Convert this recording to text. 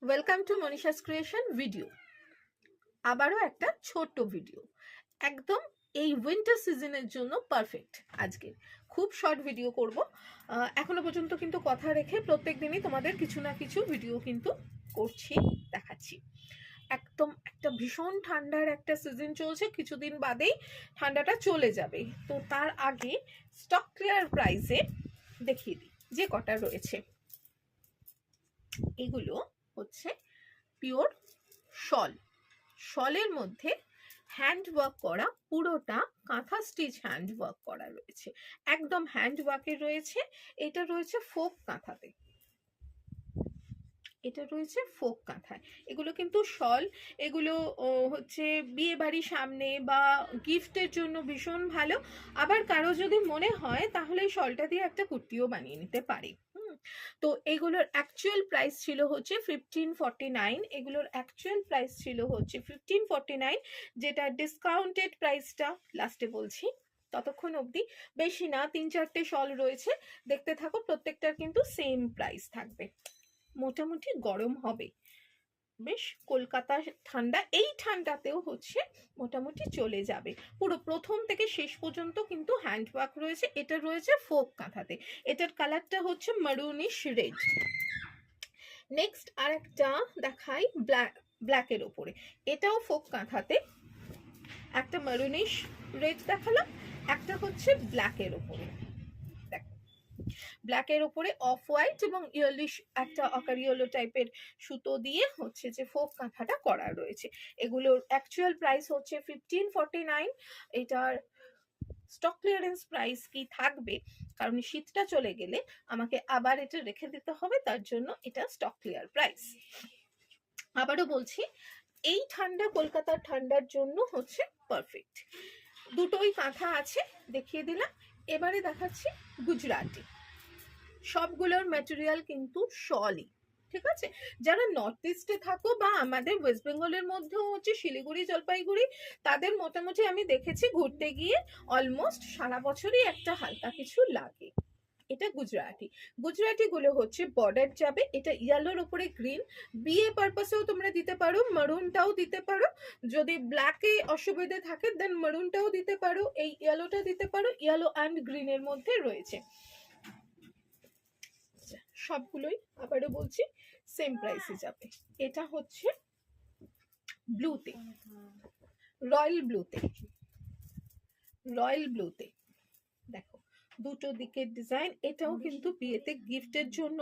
Welcome to Manisha's creation video. আবারও একটা ছোট্ট ভিডিও, একদম এই উইন্টার সিজনের জন্য পারফেক্ট। আজকে খুব শর্ট ভিডিও করব। এখনো পর্যন্ত কিন্তু কথা রেখে প্রত্যেক দিনই তোমাদের কিছু না কিছু ভিডিও কিন্তু করছি, দেখাচ্ছি। একদম একটা ভীষণ ঠান্ডার একটা সিজন চলছে, কিছুদিন বাদেই ঠান্ডাটা চলে যাবে। তো তার আগে স্টক ক্লিয়ার প্রাইসে দেখিয়ে দিই যে কটা রয়েছে। এগুলো হচ্ছে পিওর শল, শলের মধ্যে হ্যান্ড ওয়ার্ক করা, পুরোটা কাঁথা স্টিচ হ্যান্ড ওয়ার্ক করা রয়েছে, একদম হ্যান্ড ওয়ার্কের রয়েছে। এটা রয়েছে ফোক কাঁথাতে, এটা রয়েছে ফোক কাঁথায়। এগুলো কিন্তু শল, এগুলো হচ্ছে বিয়ে বাড়ির সামনে বা গিফটের জন্য ভীষণ ভালো। আবার কারো যদি মনে হয় তাহলে এই শলটা দিয়ে একটা কুর্তিও বানিয়ে নিতে পারে। তো এগুলোর অ্যাকচুয়াল প্রাইস ছিল হচ্ছে 1549, এগুলোর অ্যাকচুয়াল প্রাইস ছিল হচ্ছে 1549, যেটা ডিসকাউন্টেড প্রাইসটা লাস্টে বলছি। ততক্ষণ অবধি বেশি না, 3-4টে শল রয়েছে, দেখতে থাকো। প্রত্যেকটার কিন্তু সেম প্রাইস থাকবে। মোটামুটি গরম হবে বেশ, কলকাতার ঠান্ডা এই ঠান্ডাতেও হচ্ছে মোটামুটি চলে যাবে। পুরো প্রথম থেকে শেষ পর্যন্ত কিন্তু হ্যান্ড ওয়ার্ক রয়েছে। এটা রয়েছে ফোক কাঁথাতে, এটার কালারটা হচ্ছে মারুনিশ রেড। নেক্সট আর একটা দেখাই ব্ল্যাকের ওপরে, এটাও ফোক কাঁথাতে। একটা মারুনিশ রেড দেখালাম, একটা হচ্ছে ব্ল্যাকের ওপরে। ব্ল্যাকের উপরে অফ হোয়াইট এবং ইয়েলিশ একটা অকার ইয়েলো টাইপের সুতো দিয়ে হচ্ছে যে ফোক কাঁথাটা করা রয়েছে। এগুলোর অ্যাকচুয়াল প্রাইস হচ্ছে 1549। এটার স্টক ক্লিয়ারেন্স প্রাইস কি থাকবে, কারণ শীতটা চলে গেলে আমাকে আবার এটা রেখে দিতে হবে, তার জন্য এটা স্টক ক্লিয়ার প্রাইস। আবারও বলছি, এই ঠান্ডা, কলকাতার ঠান্ডার জন্য হচ্ছে পারফেক্ট। দুটোই কাঁথা আছে, দেখিয়ে দিলাম। এবারে দেখাচ্ছি গুজরাটি। সবগুলোর ম্যাটেরিয়াল কিন্তু শলই, ঠিক আছে। যারা নর্থ ইস্টে থাকো বা আমাদের ওয়েস্ট বেঙ্গলের মধ্যেও হচ্ছে শিলিগুড়ি, জলপাইগুড়ি, তাদের মোটামুটি আমি দেখেছি ঘুরতে গিয়ে অলমোস্ট সারা বছরই একটা হালকা কিছু লাগে। এটা গুজরাটি, গুজরাটি গুলো হচ্ছে বর্ডার যাবে, এটা ইয়েলোর উপরে গ্রিন। বিয়ে পারপাসেও তোমরা দিতে পারো, মারুনটাও দিতে পারো। যদি ব্ল্যাকে অসুবিধে থাকে দেন মারুনটাও দিতে পারো, এই ইয়েলোটা দিতে পারো। ইয়েলো অ্যান্ড গ্রিনের মধ্যে রয়েছে সবগুলোই। আবারও বলছি সেম প্রাইসে যাবে। এটা হচ্ছে ব্লুতে, রয়্যাল ব্লুতে, রয়্যাল ব্লুতে দেখো দুটো দিকের ডিজাইন। এটাও কিন্তু বিয়েতে গিফটের জন্য